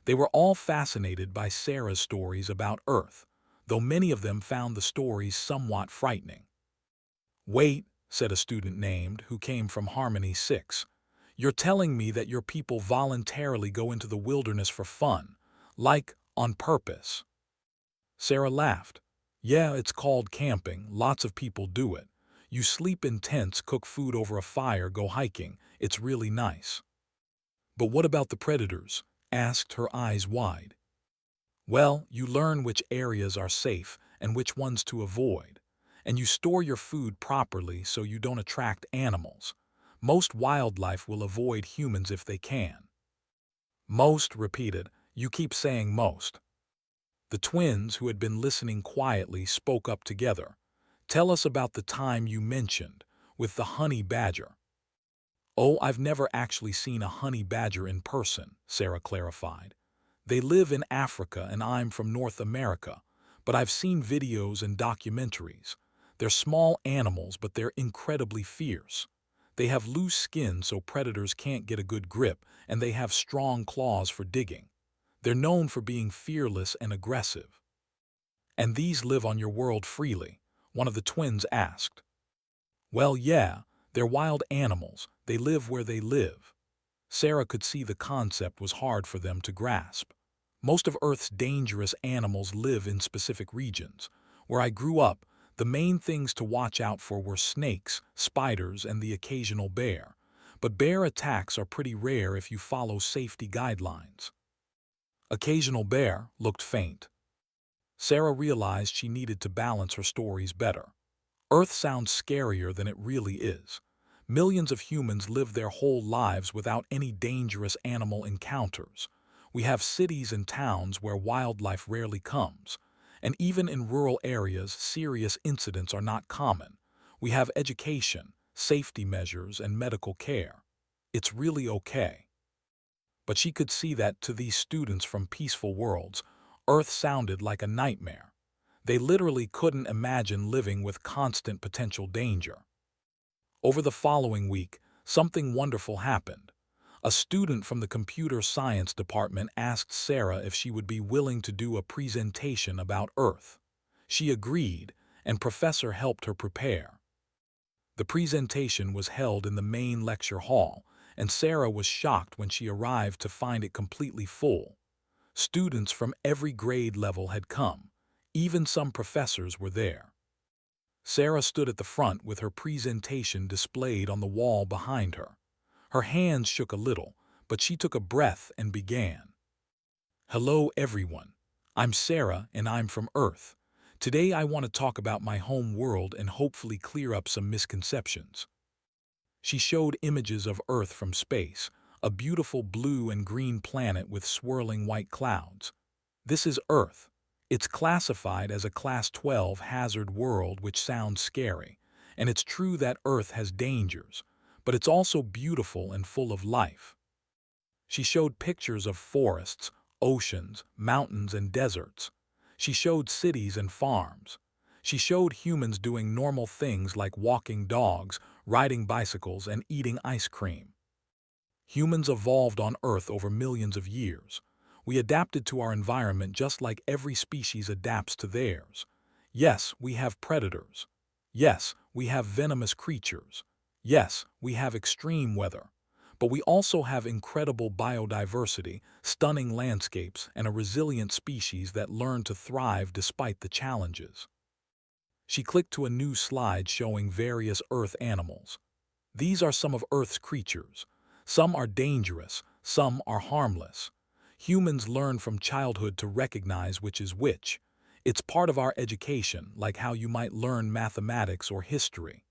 They were all fascinated by Sarah's stories about Earth, though many of them found the stories somewhat frightening. Wait, said a student named who came from Harmony 6. You're telling me that your people voluntarily go into the wilderness for fun, on purpose. Sarah laughed. Yeah, it's called camping. Lots of people do it. You sleep in tents, cook food over a fire, go hiking. It's really nice. But what about the predators? Asked, her eyes wide. Well, you learn which areas are safe and which ones to avoid. And you store your food properly so you don't attract animals. Most wildlife will avoid humans if they can. Most, repeated. You keep saying most. The twins, who had been listening quietly, spoke up together. Tell us about the time you mentioned. with the honey badger. "Oh, I've never actually seen a honey badger in person," Sarah clarified. "They live in Africa and I'm from North America, but I've seen videos and documentaries. They're small animals, but they're incredibly fierce. They have loose skin so predators can't get a good grip, and they have strong claws for digging. They're known for being fearless and aggressive." "And these live on your world freely?" one of the twins asked. "Well, yeah, they're wild animals. They live where they live." Sarah could see the concept was hard for them to grasp. "Most of Earth's dangerous animals live in specific regions. Where I grew up, the main things to watch out for were snakes, spiders, and the occasional bear. But bear attacks are pretty rare if you follow safety guidelines." "Occasional bear" looked faint. Sarah realized she needed to balance her stories better. Earth sounds scarier than it really is. Millions of humans live their whole lives without any dangerous animal encounters. We have cities and towns where wildlife rarely comes. And even in rural areas, serious incidents are not common. We have education, safety measures, and medical care. It's really okay. But she could see that to these students from peaceful worlds, Earth sounded like a nightmare. They literally couldn't imagine living with constant potential danger. Over the following week, something wonderful happened. A student from the computer science department asked Sarah if she would be willing to do a presentation about Earth. She agreed, and Professor helped her prepare. The presentation was held in the main lecture hall, and Sarah was shocked when she arrived to find it completely full. Students from every grade level had come. Even some professors were there. Sarah stood at the front with her presentation displayed on the wall behind her. Her hands shook a little, but she took a breath and began. "Hello, everyone. I'm Sarah, and I'm from Earth. Today I want to talk about my home world and hopefully clear up some misconceptions." She showed images of Earth from space, a beautiful blue and green planet with swirling white clouds. "This is Earth. It's classified as a Class 12 hazard world, which sounds scary. And it's true that Earth has dangers, but it's also beautiful and full of life." She showed pictures of forests, oceans, mountains, and deserts. She showed cities and farms. She showed humans doing normal things like walking dogs, riding bicycles, and eating ice cream. Humans evolved on Earth over millions of years. We adapted to our environment just like every species adapts to theirs. Yes, we have predators. Yes, we have venomous creatures. Yes, we have extreme weather. But we also have incredible biodiversity, stunning landscapes, and a resilient species that learn to thrive despite the challenges. She clicked to a new slide showing various Earth animals. "These are some of Earth's creatures. Some are dangerous, some are harmless. Humans learn from childhood to recognize which is which. It's part of our education, like how you might learn mathematics or history."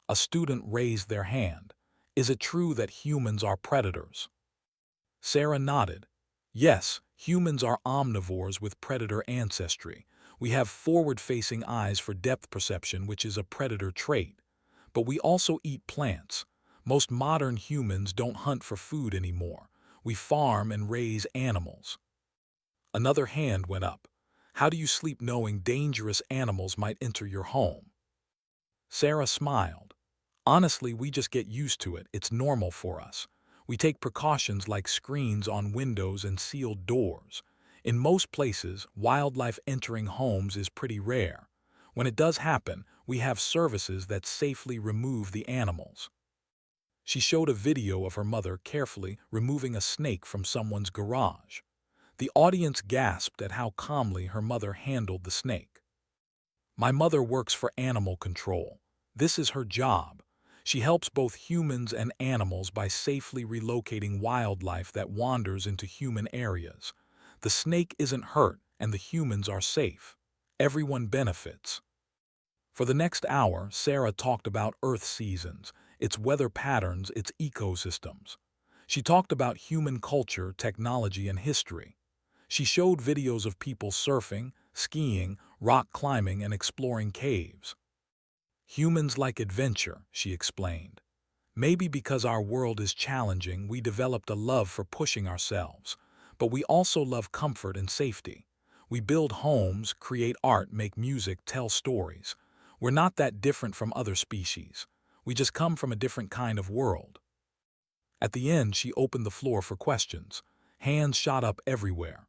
A student raised their hand. "Is it true that humans are predators?" Sarah nodded. "Yes, humans are omnivores with predator ancestry. We have forward-facing eyes for depth perception, which is a predator trait. But we also eat plants. Most modern humans don't hunt for food anymore. We farm and raise animals." Another hand went up. "How do you sleep knowing dangerous animals might enter your home?" Sarah smiled. "Honestly, we just get used to it. It's normal for us. We take precautions like screens on windows and sealed doors. In most places, wildlife entering homes is pretty rare. When it does happen, we have services that safely remove the animals." She showed a video of her mother carefully removing a snake from someone's garage. The audience gasped at how calmly her mother handled the snake. "My mother works for animal control. This is her job. She helps both humans and animals by safely relocating wildlife that wanders into human areas. The snake isn't hurt and the humans are safe. Everyone benefits." For the next hour, Sarah talked about Earth seasons, its weather patterns, its ecosystems. She talked about human culture, technology, and history. She showed videos of people surfing, skiing, rock climbing, and exploring caves. Humans like adventure, she explained. Maybe because our world is challenging, we developed a love for pushing ourselves. But we also love comfort and safety. We build homes, create art, make music, tell stories. We're not that different from other species. We just come from a different kind of world. At the end, she opened the floor for questions. Hands shot up everywhere.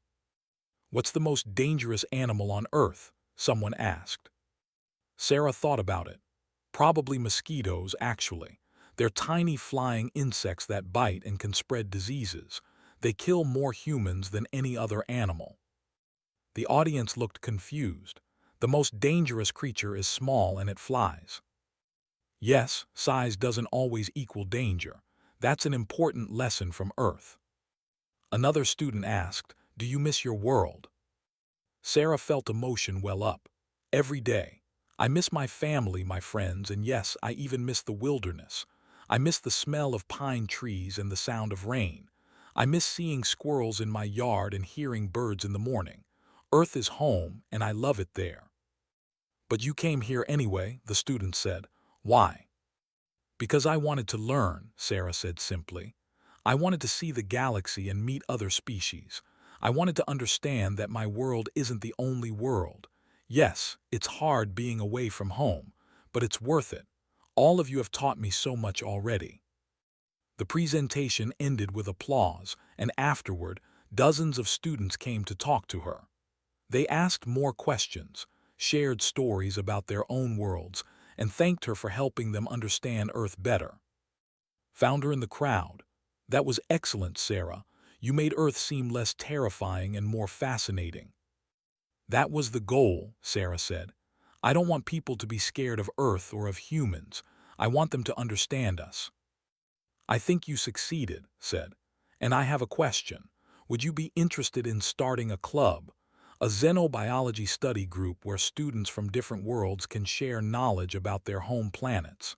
"What's the most dangerous animal on Earth?" someone asked. Sarah thought about it. Probably mosquitoes, actually. They're tiny flying insects that bite and can spread diseases. They kill more humans than any other animal. The audience looked confused. The most dangerous creature is small and it flies. Yes, size doesn't always equal danger. That's an important lesson from Earth. Another student asked, "Do you miss your world?" Sarah felt emotion well up. "Every day. I miss my family, my friends, and yes, I even miss the wilderness. I miss the smell of pine trees and the sound of rain. I miss seeing squirrels in my yard and hearing birds in the morning. Earth is home, and I love it there." "But you came here anyway," the student said. "Why?" "Because I wanted to learn," Sarah said simply. "I wanted to see the galaxy and meet other species. I wanted to understand that my world isn't the only world. Yes, it's hard being away from home, but it's worth it. All of you have taught me so much already." The presentation ended with applause, and afterward, dozens of students came to talk to her. They asked more questions, shared stories about their own worlds, and thanked her for helping them understand Earth better. Found her in the crowd. "That was excellent, Sarah. You made Earth seem less terrifying and more fascinating." "That was the goal," Sarah said. "I don't want people to be scared of Earth or of humans. I want them to understand us." "I think you succeeded," said. "And I have a question. Would you be interested in starting a club? A xenobiology study group where students from different worlds can share knowledge about their home planets?"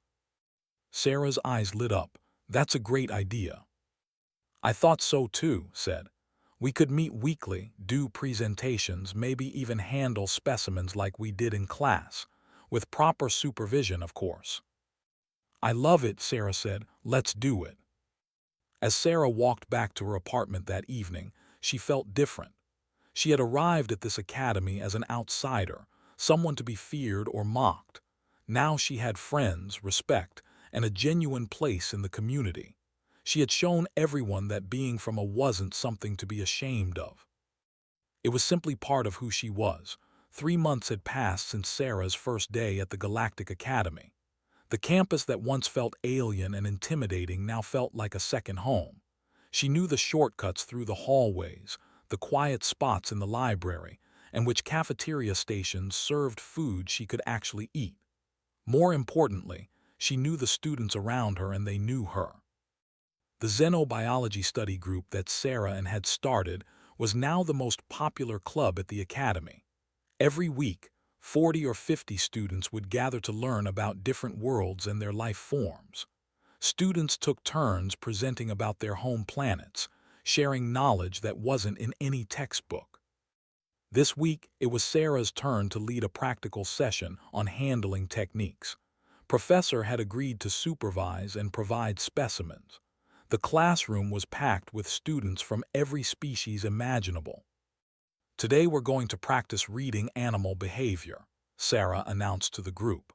Sarah's eyes lit up. "That's a great idea." "I thought so too," said. "We could meet weekly, do presentations, maybe even handle specimens like we did in class, with proper supervision, of course." "I love it," Sarah said. "Let's do it." As Sarah walked back to her apartment that evening, she felt different. She had arrived at this academy as an outsider, someone to be feared or mocked. Now she had friends, respect, and a genuine place in the community. She had shown everyone that being from a wasn't something to be ashamed of. It was simply part of who she was. 3 months had passed since Sarah's first day at the Galactic Academy. The campus that once felt alien and intimidating now felt like a second home. She knew the shortcuts through the hallways, the quiet spots in the library, and which cafeteria stations served food she could actually eat. More importantly, she knew the students around her and they knew her. The xenobiology study group that Sarah and had started was now the most popular club at the academy. Every week, 40 or 50 students would gather to learn about different worlds and their life forms. Students took turns presenting about their home planets, sharing knowledge that wasn't in any textbook. This week, it was Sarah's turn to lead a practical session on handling techniques. Professor had agreed to supervise and provide specimens. The classroom was packed with students from every species imaginable. "Today we're going to practice reading animal behavior," Sarah announced to the group.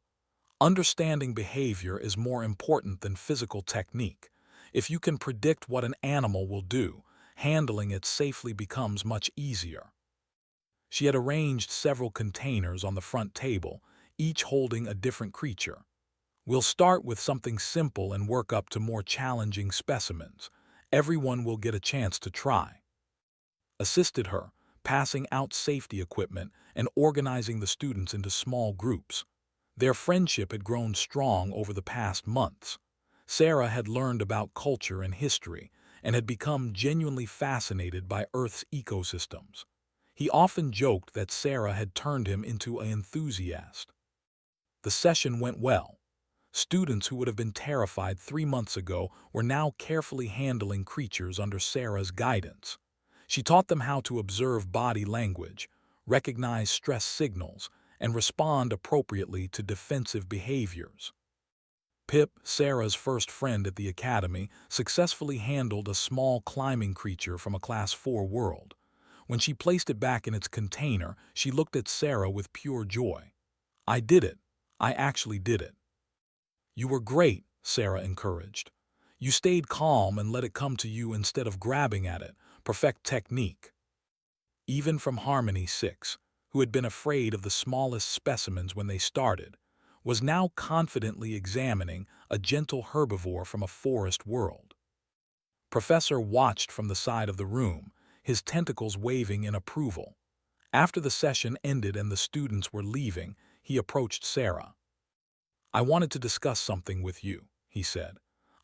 "Understanding behavior is more important than physical technique. If you can predict what an animal will do, handling it safely becomes much easier." She had arranged several containers on the front table, each holding a different creature. "We'll start with something simple and work up to more challenging specimens. Everyone will get a chance to try." Assisted her, passing out safety equipment and organizing the students into small groups. Their friendship had grown strong over the past months. Sarah had learned about culture and history and had become genuinely fascinated by Earth's ecosystems. He often joked that Sarah had turned him into an enthusiast. The session went well. Students who would have been terrified 3 months ago were now carefully handling creatures under Sarah's guidance. She taught them how to observe body language, recognize stress signals, and respond appropriately to defensive behaviors. Pip, Sarah's first friend at the academy, successfully handled a small climbing creature from a Class 4 world. When she placed it back in its container, she looked at Sarah with pure joy. "I did it. I actually did it." "You were great," Sarah encouraged. "You stayed calm and let it come to you instead of grabbing at it. Perfect technique." Even from Harmony 6, who had been afraid of the smallest specimens when they started, was now confidently examining a gentle herbivore from a forest world. Professor watched from the side of the room, his tentacles waving in approval. After the session ended and the students were leaving, he approached Sarah. "I wanted to discuss something with you," he said.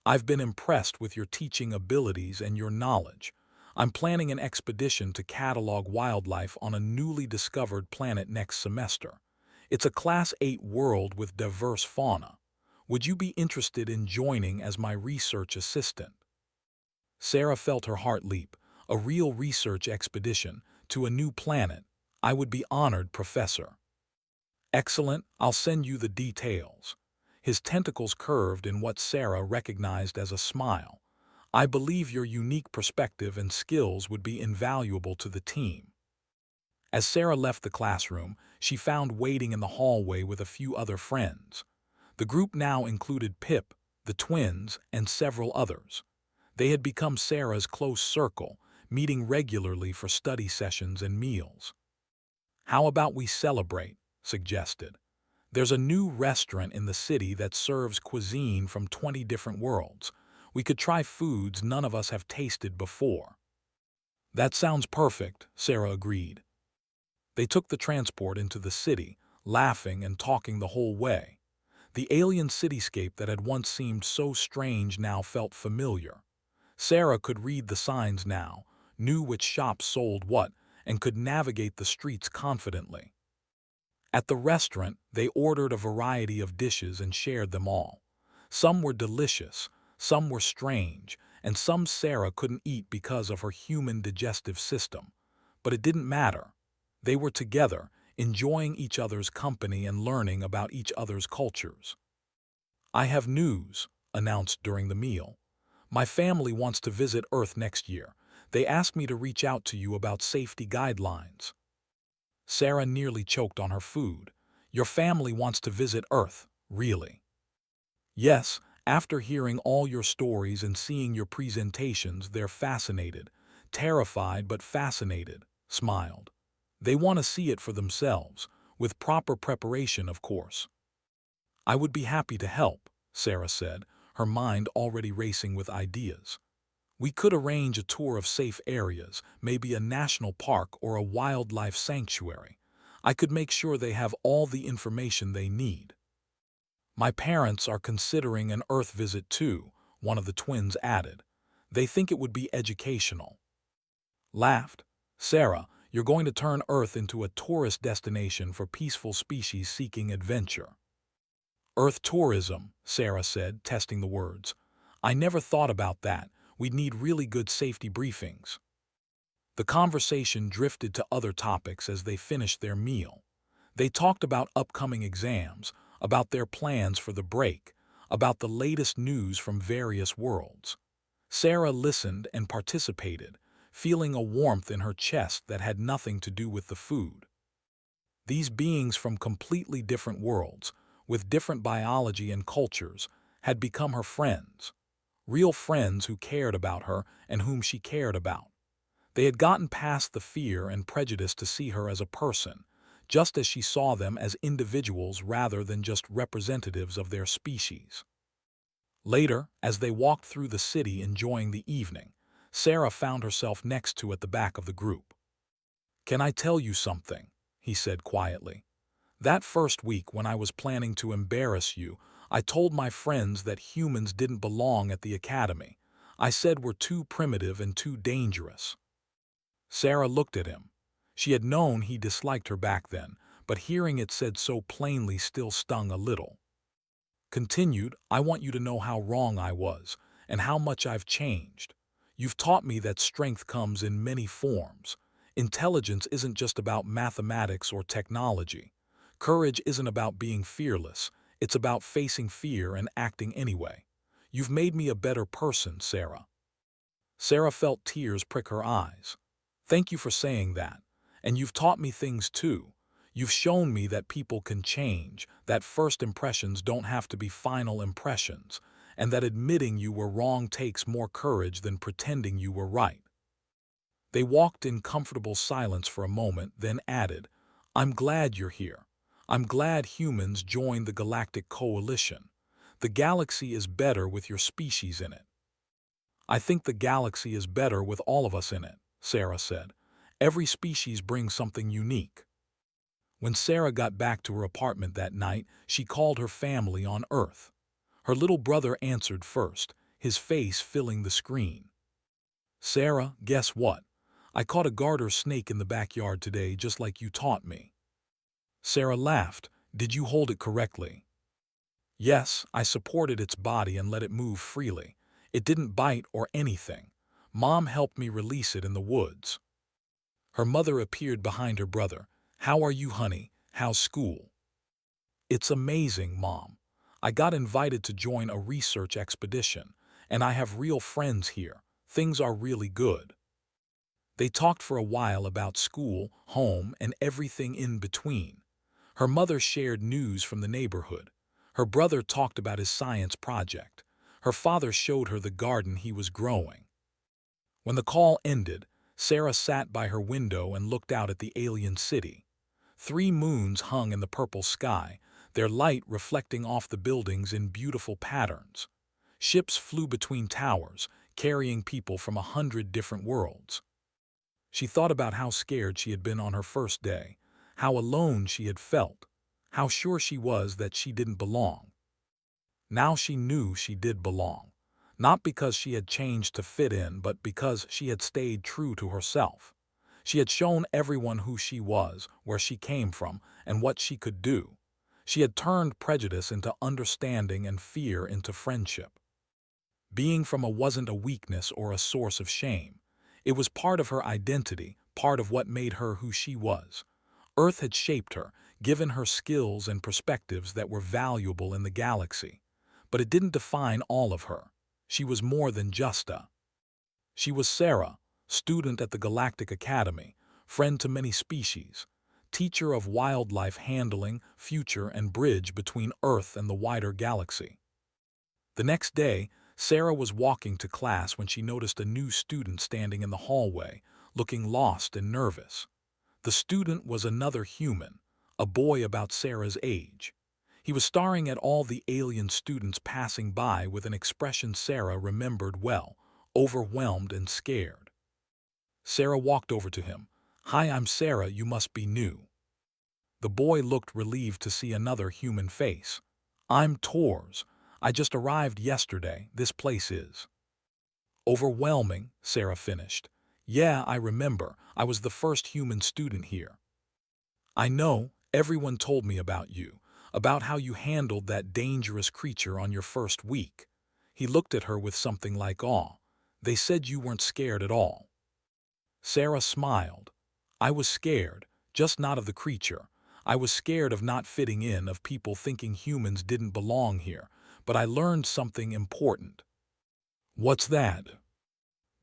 "I've been impressed with your teaching abilities and your knowledge. I'm planning an expedition to catalog wildlife on a newly discovered planet next semester. It's a Class 8 world with diverse fauna. Would you be interested in joining as my research assistant?" Sarah felt her heart leap. A real research expedition to a new planet. "I would be honored, Professor." "Excellent, I'll send you the details." His tentacles curved in what Sarah recognized as a smile. "I believe your unique perspective and skills would be invaluable to the team." As Sarah left the classroom, she found waiting in the hallway with a few other friends. The group now included Pip, the twins, and several others. They had become Sarah's close circle, meeting regularly for study sessions and meals. "How about we celebrate?" suggested. "There's a new restaurant in the city that serves cuisine from 20 different worlds. We could try foods none of us have tasted before." "That sounds perfect," Sarah agreed. They took the transport into the city, laughing and talking the whole way. The alien cityscape that had once seemed so strange now felt familiar. Sarah could read the signs now, knew which shops sold what, and could navigate the streets confidently. At the restaurant, they ordered a variety of dishes and shared them all. Some were delicious, some were strange, and some Sarah couldn't eat because of her human digestive system. But it didn't matter. They were together, enjoying each other's company and learning about each other's cultures. "I have news," announced during the meal. "My family wants to visit Earth next year. They asked me to reach out to you about safety guidelines." Sarah nearly choked on her food. "Your family wants to visit Earth, really?" "Yes, after hearing all your stories and seeing your presentations, they're fascinated. Terrified but fascinated," smiled. "They want to see it for themselves, with proper preparation, of course." "I would be happy to help," Sarah said, her mind already racing with ideas. "We could arrange a tour of safe areas, maybe a national park or a wildlife sanctuary. I could make sure they have all the information they need." "My parents are considering an Earth visit too," one of the twins added. "They think it would be educational." Laughed. "Sarah, you're going to turn Earth into a tourist destination for peaceful species seeking adventure." "Earth tourism," Sarah said, testing the words. "I never thought about that. We'd need really good safety briefings." The conversation drifted to other topics as they finished their meal. They talked about upcoming exams, about their plans for the break, about the latest news from various worlds. Sarah listened and participated, feeling a warmth in her chest that had nothing to do with the food. These beings from completely different worlds, with different biology and cultures, had become her friends. Real friends who cared about her and whom she cared about. They had gotten past the fear and prejudice to see her as a person, just as she saw them as individuals rather than just representatives of their species. Later, as they walked through the city enjoying the evening, Sarah found herself next to at the back of the group. "Can I tell you something?" he said quietly. "That first week when I was planning to embarrass you, I told my friends that humans didn't belong at the academy. I said we're too primitive and too dangerous." Sarah looked at him. She had known he disliked her back then, but hearing it said so plainly still stung a little. Continued, "I want you to know how wrong I was, and how much I've changed. You've taught me that strength comes in many forms. Intelligence isn't just about mathematics or technology. Courage isn't about being fearless, it's about facing fear and acting anyway. You've made me a better person, Sarah. Sarah felt tears prick her eyes. Thank you for saying that. And you've taught me things too. You've shown me that people can change, that first impressions don't have to be final impressions, and that admitting you were wrong takes more courage than pretending you were right. They walked in comfortable silence for a moment, then added, I'm glad you're here. I'm glad humans joined the Galactic Coalition. The galaxy is better with your species in it. I think the galaxy is better with all of us in it, Sarah said. Every species brings something unique. When Sarah got back to her apartment that night, she called her family on Earth. Her little brother answered first, his face filling the screen. Sarah, guess what? I caught a garter snake in the backyard today just like you taught me. Sarah laughed. Did you hold it correctly? Yes, I supported its body and let it move freely. It didn't bite or anything. Mom helped me release it in the woods. Her mother appeared behind her brother. How are you, honey? How's school? It's amazing, Mom. I got invited to join a research expedition, and I have real friends here. Things are really good. They talked for a while about school, home, and everything in between. Her mother shared news from the neighborhood. Her brother talked about his science project. Her father showed her the garden he was growing. When the call ended, Sarah sat by her window and looked out at the alien city. 3 moons hung in the purple sky, their light reflecting off the buildings in beautiful patterns. Ships flew between towers, carrying people from 100 different worlds. She thought about how scared she had been on her first day, how alone she had felt, how sure she was that she didn't belong. Now she knew she did belong, not because she had changed to fit in, but because she had stayed true to herself. She had shown everyone who she was, where she came from, and what she could do. She had turned prejudice into understanding and fear into friendship. Being from a wasn't a weakness or a source of shame. It was part of her identity, part of what made her who she was. Earth had shaped her, given her skills and perspectives that were valuable in the galaxy. But it didn't define all of her. She was more than just a. She was Sarah, student at the Galactic Academy, friend to many species, teacher of wildlife handling, future, and bridge between Earth and the wider galaxy. The next day, Sarah was walking to class when she noticed a new student standing in the hallway, looking lost and nervous. The student was another human, a boy about Sarah's age. He was staring at all the alien students passing by with an expression Sarah remembered well, overwhelmed and scared. Sarah walked over to him. Hi, I'm Sarah, you must be new. The boy looked relieved to see another human face. I'm Tors. I just arrived yesterday, this place is. Overwhelming, Sarah finished. Yeah, I remember, I was the first human student here. I know, everyone told me about you, about how you handled that dangerous creature on your first week. He looked at her with something like awe. They said you weren't scared at all. Sarah smiled. I was scared, just not of the creature. I was scared of not fitting in, of people thinking humans didn't belong here. But I learned something important. What's that?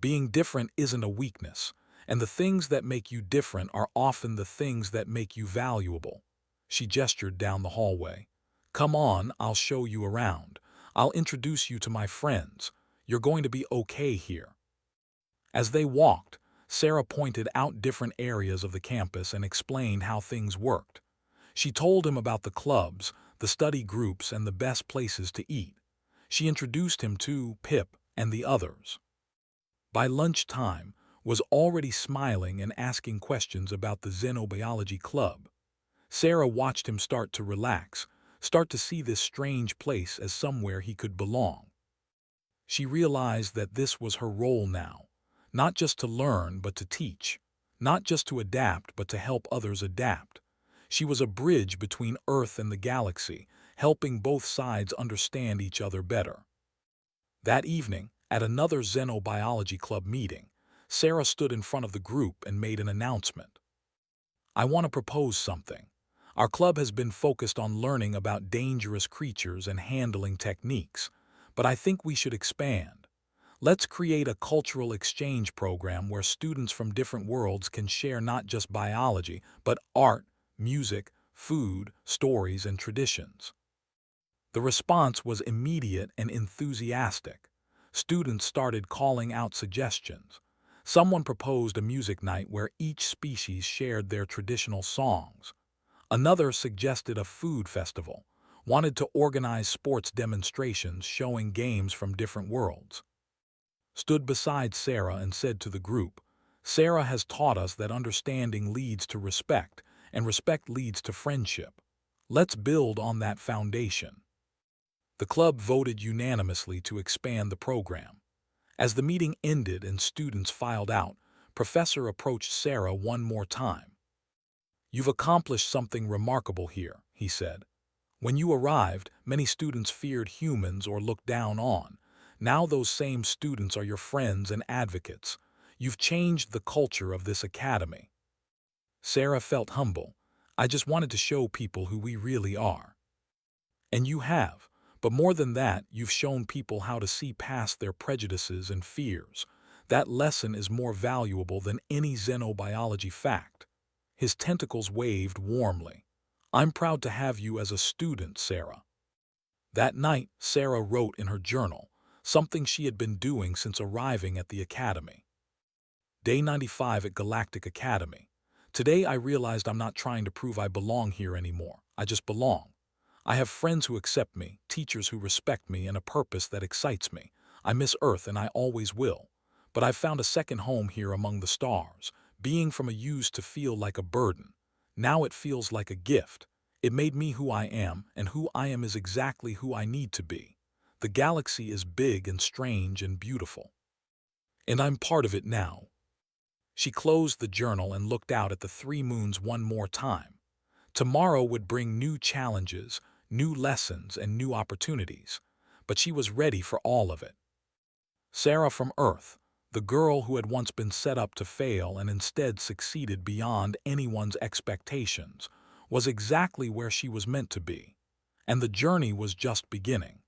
Being different isn't a weakness, and the things that make you different are often the things that make you valuable. She gestured down the hallway. Come on, I'll show you around. I'll introduce you to my friends. You're going to be okay here. As they walked, Sarah pointed out different areas of the campus and explained how things worked. She told him about the clubs, the study groups, and the best places to eat. She introduced him to Pip and the others. By lunchtime, was already smiling and asking questions about the Xenobiology Club. Sarah watched him start to relax, start to see this strange place as somewhere he could belong. She realized that this was her role now, not just to learn but to teach, not just to adapt but to help others adapt. She was a bridge between Earth and the galaxy, helping both sides understand each other better. That evening, at another Xenobiology Club meeting, Sarah stood in front of the group and made an announcement. I want to propose something. Our club has been focused on learning about dangerous creatures and handling techniques, but I think we should expand. Let's create a cultural exchange program where students from different worlds can share not just biology, but art, music, food, stories, and traditions. The response was immediate and enthusiastic. Students started calling out suggestions. Someone proposed a music night where each species shared their traditional songs. Another suggested a food festival, wanted to organize sports demonstrations showing games from different worlds. Stood beside Sarah and said to the group, "Sarah has taught us that understanding leads to respect, and respect leads to friendship. Let's build on that foundation." The club voted unanimously to expand the program. As the meeting ended and students filed out, Professor approached Sarah one more time. "You've accomplished something remarkable here," he said. "When you arrived, many students feared humans or looked down on. Now those same students are your friends and advocates. You've changed the culture of this academy." Sarah felt humble. "I just wanted to show people who we really are." "And you have. But more than that, you've shown people how to see past their prejudices and fears. That lesson is more valuable than any xenobiology fact." His tentacles waved warmly. "I'm proud to have you as a student, Sarah." That night, Sarah wrote in her journal, something she had been doing since arriving at the academy. Day 95 at Galactic Academy. Today I realized I'm not trying to prove I belong here anymore. I just belong. I have friends who accept me, teachers who respect me, and a purpose that excites me. I miss Earth and I always will. But I've found a second home here among the stars. Being from a used to feel like a burden. Now it feels like a gift. It made me who I am, and who I am is exactly who I need to be. The galaxy is big and strange and beautiful. And I'm part of it now. She closed the journal and looked out at the three moons one more time. Tomorrow would bring new challenges, new lessons, and new opportunities, but she was ready for all of it. Sarah from Earth, the girl who had once been set up to fail and instead succeeded beyond anyone's expectations, was exactly where she was meant to be. And the journey was just beginning.